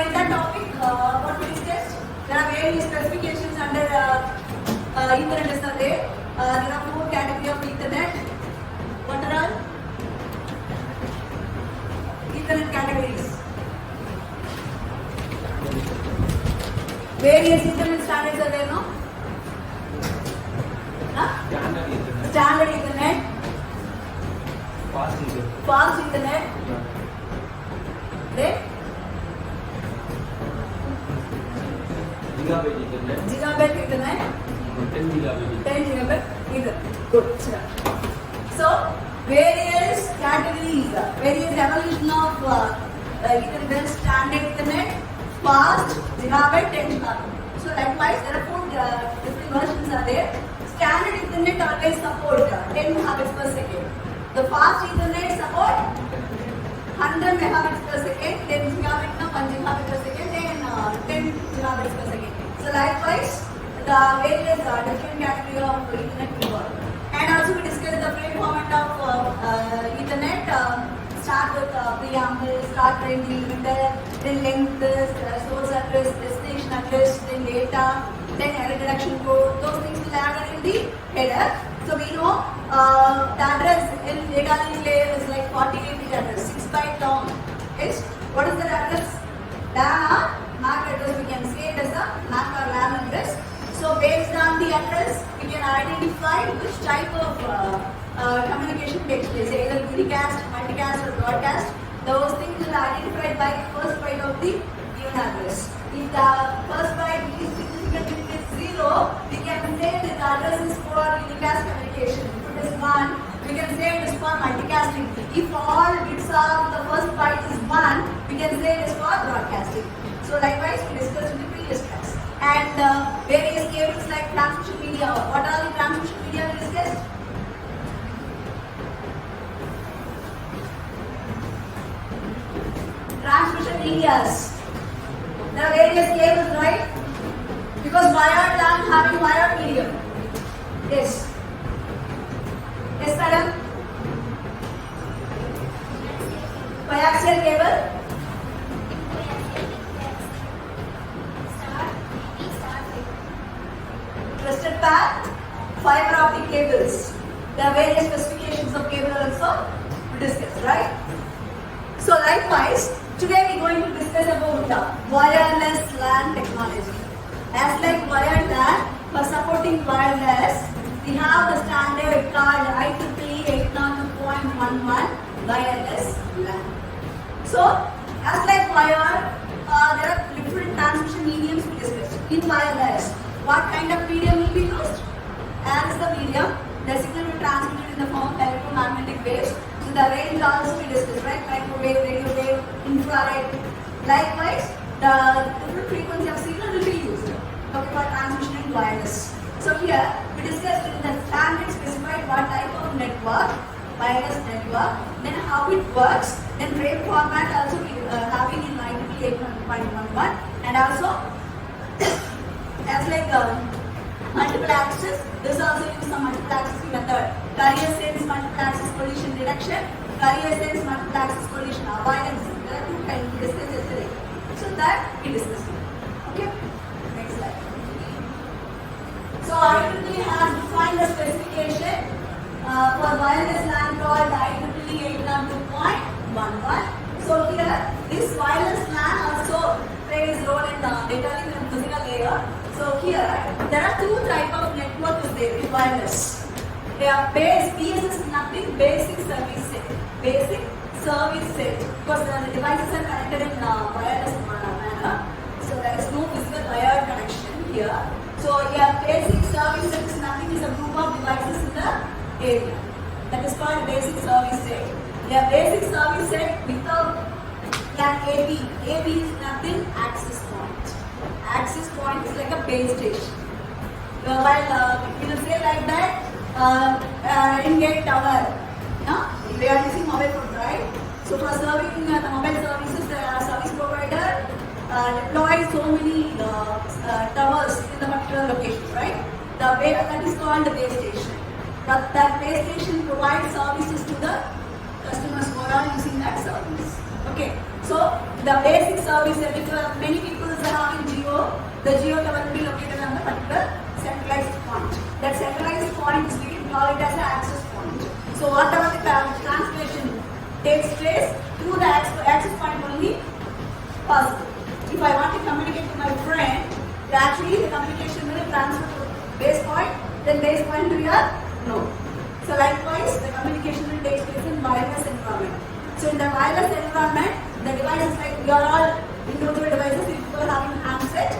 in that topic, what we discussed, there are various specifications under Ethernet is there. There are 4 categories of Ethernet. What are all? Ethernet categories. Various Ethernet standards are there, no? Standard Ethernet. Standard Ethernet. Fast Ethernet. Fast Ethernet. Then Gigabit Ethernet. Gigabit Ethernet. 10 gigabit Ethernet. 10 gigabit Ethernet. Good. So various categories, various evolution of Ethernet, standard Ethernet, fast, gigabit, 10 gigabit. So likewise, there are 4 different versions are there. Standard Ethernet always support 10 megabits per second. The fast Ethernet support 100 megabits per second, 10 gigabit, 1 gigabit per second, then 10 gigabits per second. So likewise, the various different category of Ethernet we work. And also we discussed the frame format of Ethernet. Start with preamble, start frame delimiter, then length, source address, destination address, then data, then error detection code. Those things will add in the header. So we know the address in data link layer is like 48-bit address, 6 byte long. Yes. What is the address? LAN or MAC address. We can say it as a MAC or LAN address. So based on the address, we can identify which type of communication takes place, either unicast, multicast or broadcast. Those things will be identified by the first byte of the given address. If the first byte is significantly 0, we can say that the address is for unicast communication. If it is 1, we can say it is for multicasting. If all bits of the first byte is 1, we can say it is for broadcasting. So likewise, we discussed in the previous class. And various cables like transmission media. What are the transmission media we discussed? Transmission medias. There are various cables, right? Because wired LAN having wired medium. Yes. Yes, madam. Coaxial cable. Twisted path, fiber optic cables. There are various specifications of cable also we discussed, right? So likewise, today we are going to discuss about wireless LAN technology. As like wired LAN, for supporting wireless, we have the standard called IEEE 802.11 wireless LAN. So, as like wired, there are different transmission mediums we discussed. In wireless, what kind of medium will be used? As the medium, the signal will be transmitted in the form of electromagnetic waves. So the range also we discussed, right? Microwave, radio wave, infrared. Likewise, the different frequency of signal will be used for transmission in wireless. So here, we discussed in the standard specified what type of network, wireless network, then how it works, then frame format also we having in IEEE 8.11, and also as like multiple access, this also uses some multiple access method. Carrier sense multiple access collision detection, carrier sense multiple access collision avoidance. There are 2 kinds we discussed yesterday. So that we discussed. Okay? Next slide. So IEEE has defined the specification for wireless LAN called IEEE 802.11. So here, this wireless LAN also plays role in the data link and physical layer. So here, there are 2 types of networks there in wireless. They are BSS is nothing, basic service set. Basic service set. Because the devices are connected in wireless manner. So there is no physical wired connection here. So your basic service set is nothing, is a group of devices in the area. That is called basic service set. Your basic service set without an AB. AB is nothing, access point. Access point is like a base station. While we will say like that, in-gate tower, we are using mobile phone, right? So for serving the mobile services, the service provider deploys so many towers in the particular location, right? That is called the base station. That base station provides services to the customers who are using that service. Okay. So the basic service set, if many people are having Geo, the Geo tower will be located on the particular centralized point. That centralized point is we can call it as the access point. So whatever the translation takes place through the access point only possible. If I want to communicate to my friend, actually the communication will transfer to base point, then base point to your node. So likewise, the communication will take place in wireless environment. So in the wireless environment, the devices like you are all individual devices, if you are having handset.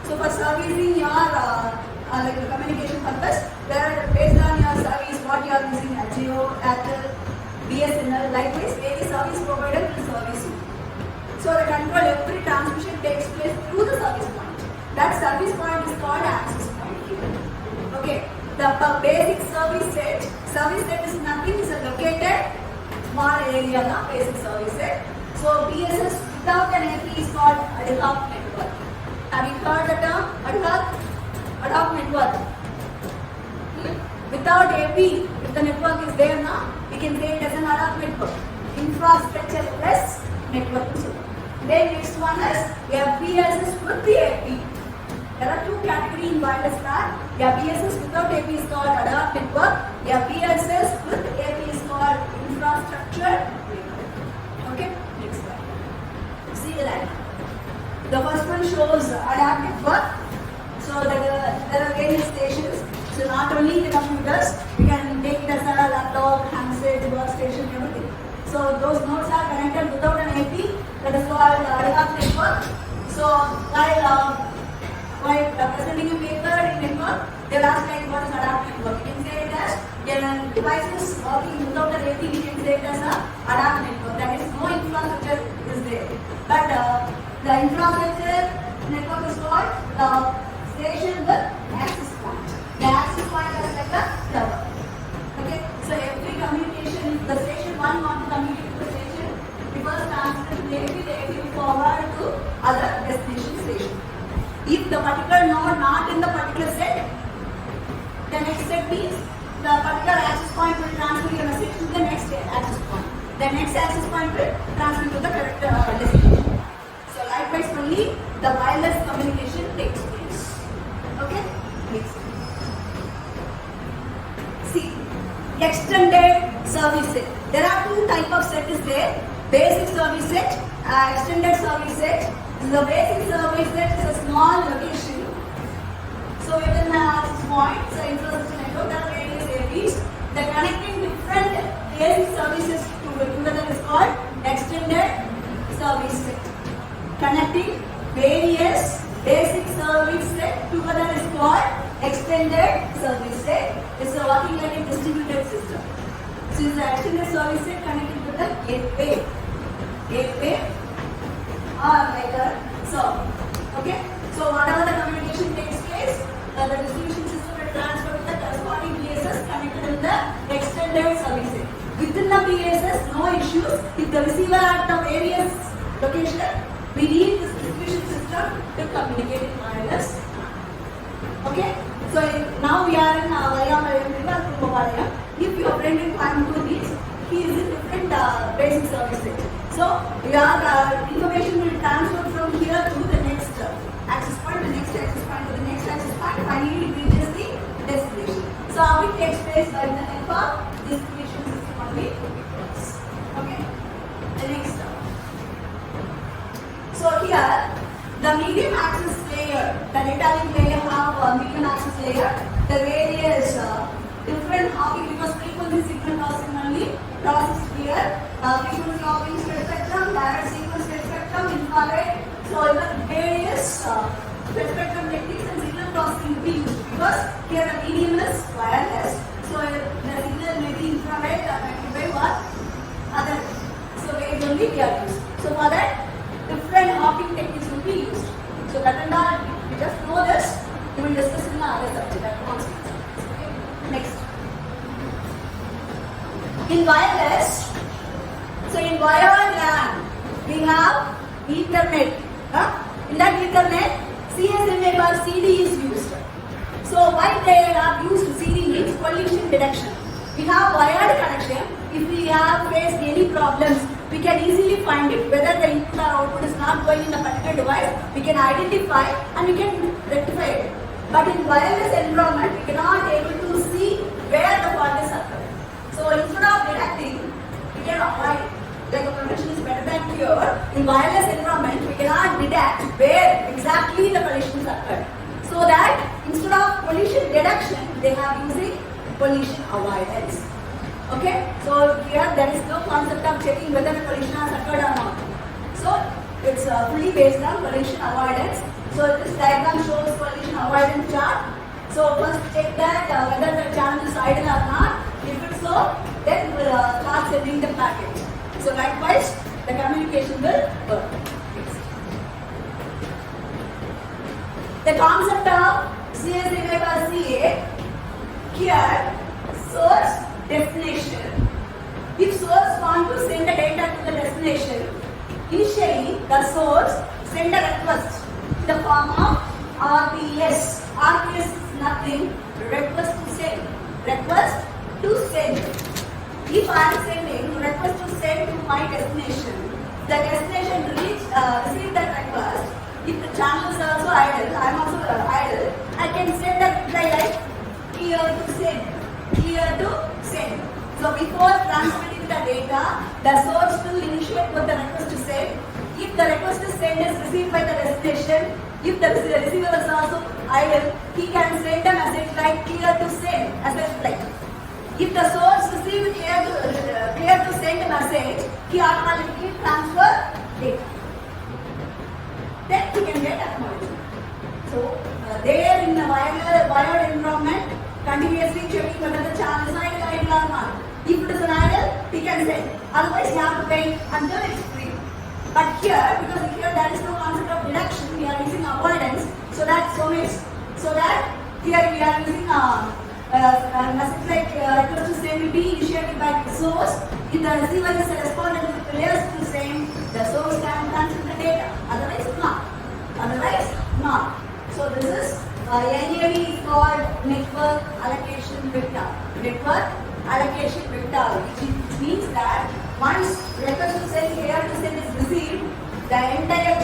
So for servicing your like the communication purpose, where based on your service, what you are using, Jio, Airtel, BSNL, likewise, any service provider will service you. So the control, every transmission takes place through the service point. That service point is called access point here. Okay. The basic service set is nothing, is a located small area, the basic service set. So BSS without an AP is called ad hoc network. Have you heard the term ad hoc? Ad hoc network. Without AP, if the network is there now, we can say it as an ad hoc network. Infrastructure less network. Then next one is BSS with the AP. There are two categories in wireless LAN. BSS without AP is called ad hoc network. BSS with AP is called infrastructure network. Okay, next slide. See the line. The first one shows ad hoc network. So there are various stations. So not only the computers, we can take it as a laptop, handset, workstation, everything. So those nodes are connected without an AP. That is called ad hoc network. So while presenting a paper in network, they will ask like what is ad hoc network. You can say it as devices working without an AP, we can say it as a ad hoc network. That is no infrastructure is there. But the infrastructure network is called the station with access point. The access point is like a tower. Okay, so every communication, if the station 1 wants to communicate to the station, we first transfer to the AP will forward to other destination station. If the particular node not in the particular set, the next set means the particular access point will transfer your message to the next access point. The next access point will transfer to the correct destination. So likewise only the wireless communication takes place. Okay? Next. See, extended service set. There are two types of set is there. Basic service set, extended service set. The basic service set is a small location. So within the access point, so infrastructure network, there are various APs. The connecting different basic services together is called extended service set. Connecting various basic service set together is called extended service set. It's working like a distributed system. So it's the extended service set connected to the gateway. Like so, okay. So whatever the communication takes place, the distribution system will transfer to the corresponding PSS connected with the extended service set. Within the PSS, no issues. If the receiver at the various location, we need this distribution system to communicate in wireless. Okay. So now we are in Vayam. If your friend in Coimbatore needs, he is in different basic service set. So your information will transfer from here to the next access point, the next access point, to the next access point. Finally, it reaches the destination. So how it takes place by the network distribution system only. Okay. The next. So here, the medium access layer, the data link layer have a medium access layer. The various different hopping because frequency signal processing only processed here. Frequency hopping spectrum, direct sequence spectrum, infrared. So the various spectrum techniques and signal processing will be used because here the medium is wireless. So the signal may be infrared, microwave or other. So waves only we are used. So for that, different hopping techniques will be used. So that and all, we just know this. We will discuss in the other subject. Okay. Next. In wireless, so in wired LAN, we have Ethernet. In that Ethernet, CSMA or CD is used. So why they have used CD means collision detection. We have wired connection. If we have faced any problems we can easily find it. Whether the input or output is not going in a particular device, we can identify and we can rectify it. But in wireless environment, we cannot able to see where the fault is occurring. So instead of detecting, we can avoid it. Like prevention is better than cure. In wireless environment, we cannot detect where exactly the collision is occurred. So that instead of collision detection, they have using collision avoidance. Okay, so here there is no concept of checking whether the collision has occurred or not. So it's fully based on collision avoidance. So this diagram shows collision avoidance chart. So first check that whether the channel is idle or not. If it's so, then we will start sending the package. So likewise, the communication will work. The concept of CSA by CA here source destination. If source want to send the data to the destination, initially the source send a request in the form of RPS. RPS is nothing, request to send. Request to send. If I am sending request to send to my destination, the destination receive that request. If the channel is also idle, I am also idle, I can send a reply like clear to send. Clear to send. So before transmitting the data, the source will initiate what the request to send. If the request to send is received by the destination, if the receiver is also idle, he can send a message like clear to send as a reply. If the source receives clear to send a message, he automatically transfer data. Then he can get acknowledgement. So there in the wired environment, continuously checking whether the channel is idle or not. If it is an idle, he can send. Otherwise, you have to wait until it is free. But here, because here there is no concept of deduction, we are using avoidance. So that here we are using a message like request to send will be initiated by the source. If the receiver is responding with players to send, the source can transmit the data. Otherwise, not. Otherwise, not. So this is NAV is called network allocation vector. Network allocation vector, which means that once request to send, clear to send is received, the entire